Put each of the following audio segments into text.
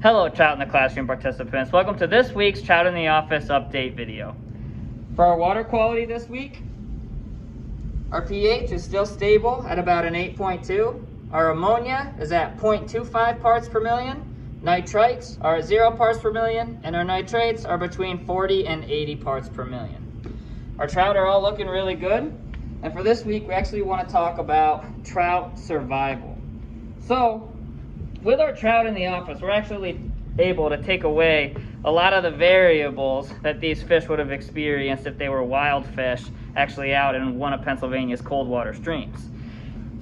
Hello, Trout in the Classroom participants. Welcome to this week's Trout in the Office update video. For our water quality this week, our pH is still stable at about an 8.2. Our ammonia is at 0.25 parts per million. Nitrites are at 0 parts per million, and our nitrates are between 40 and 80 parts per million. Our trout are all looking really good. And for this week, we actually want to talk about trout survival. So, with our trout in the office, we're actually able to take away a lot of the variables that these fish would have experienced if they were wild fish actually out in one of Pennsylvania's cold water streams.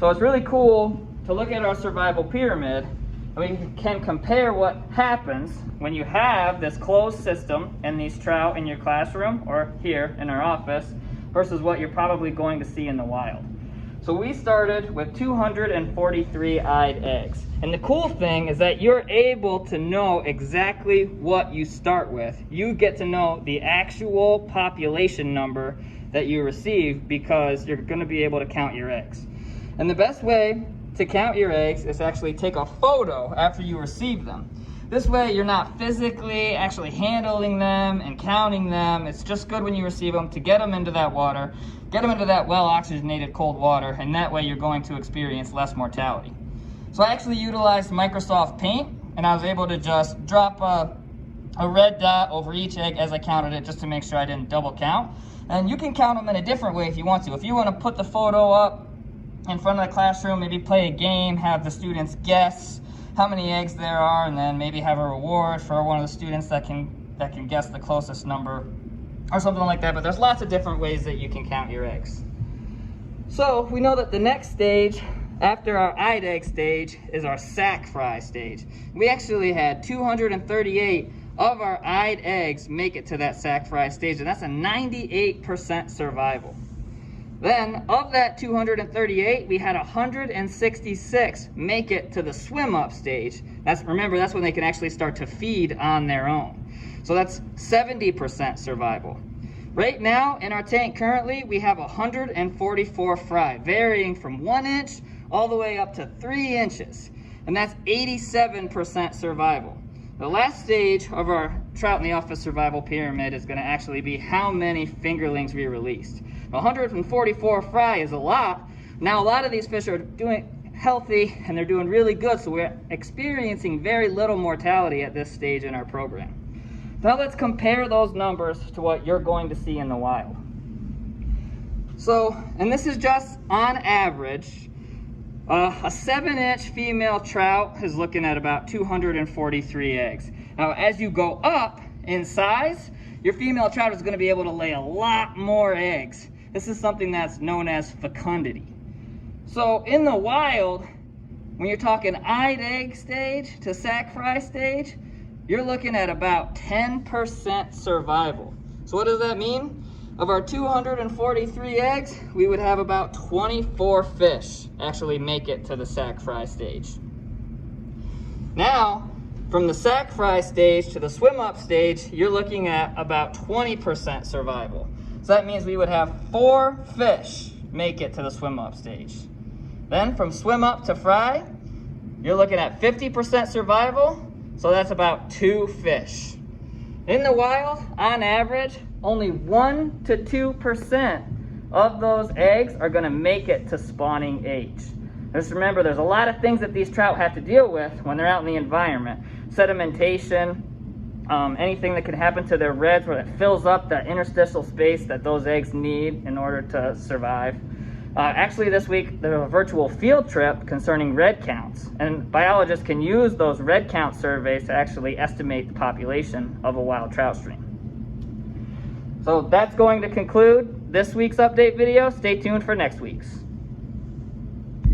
So it's really cool to look at our survival pyramid, and we can compare what happens when you have this closed system and these trout in your classroom or here in our office versus what you're probably going to see in the wild. So we started with 243 eyed eggs. And the cool thing is that you're able to know exactly what you start with. You get to know the actual population number that you receive because you're going to be able to count your eggs. And the best way to count your eggs is actually take a photo after you receive them. This way you're not physically actually handling them and counting them. It's just good when you receive them to get them into that water, get them into that well-oxygenated cold water, and that way you're going to experience less mortality. So I actually utilized Microsoft Paint, and I was able to just drop a red dot over each egg as I counted it just to make sure I didn't double count. And you can count them in a different way if you want to. If you want to put the photo up in front of the classroom, maybe play a game, have the students guess how many eggs there are, and then maybe have a reward for one of the students that can guess the closest number or something like that. But there's lots of different ways that you can count your eggs. So we know that the next stage after our eyed egg stage is our sac fry stage. We actually had 238 of our eyed eggs make it to that sac fry stage, and that's a 98% survival. Then, of that 238, we had 166 make it to the swim up stage. Remember, that's when they can actually start to feed on their own. So that's 70% survival. Right now, in our tank currently, we have 144 fry, varying from 1 inch all the way up to 3 inches. And that's 87% survival. The last stage of our Trout in the Office survival pyramid is going to actually be how many fingerlings we released. 144 fry is a lot. Now a lot of these fish are doing healthy and they're doing really good, so we're experiencing very little mortality at this stage in our program. Now let's compare those numbers to what you're going to see in the wild. So, and this is just on average, a 7-inch female trout is looking at about 243 eggs. Now as you go up in size, your female trout is going to be able to lay a lot more eggs. This is something that's known as fecundity. So in the wild, when you're talking eyed egg stage to sac fry stage, you're looking at about 10% survival. So what does that mean? Of our 243 eggs, we would have about 24 fish actually make it to the sac fry stage. Now, from the sac fry stage to the swim up stage, you're looking at about 20% survival. So that means we would have 4 fish make it to the swim up stage. Then from swim up to fry, you're looking at 50% survival, so that's about 2 fish. In the wild, on average, only 1 to 2% of those eggs are going to make it to spawning age. Just remember, there's a lot of things that these trout have to deal with when they're out in the environment. Sedimentation, anything that can happen to their reds where it fills up that interstitial space that those eggs need in order to survive. Actually this week there's a virtual field trip concerning red counts, and biologists can use those red count surveys to actually estimate the population of a wild trout stream. So that's going to conclude this week's update video. Stay tuned for next week's.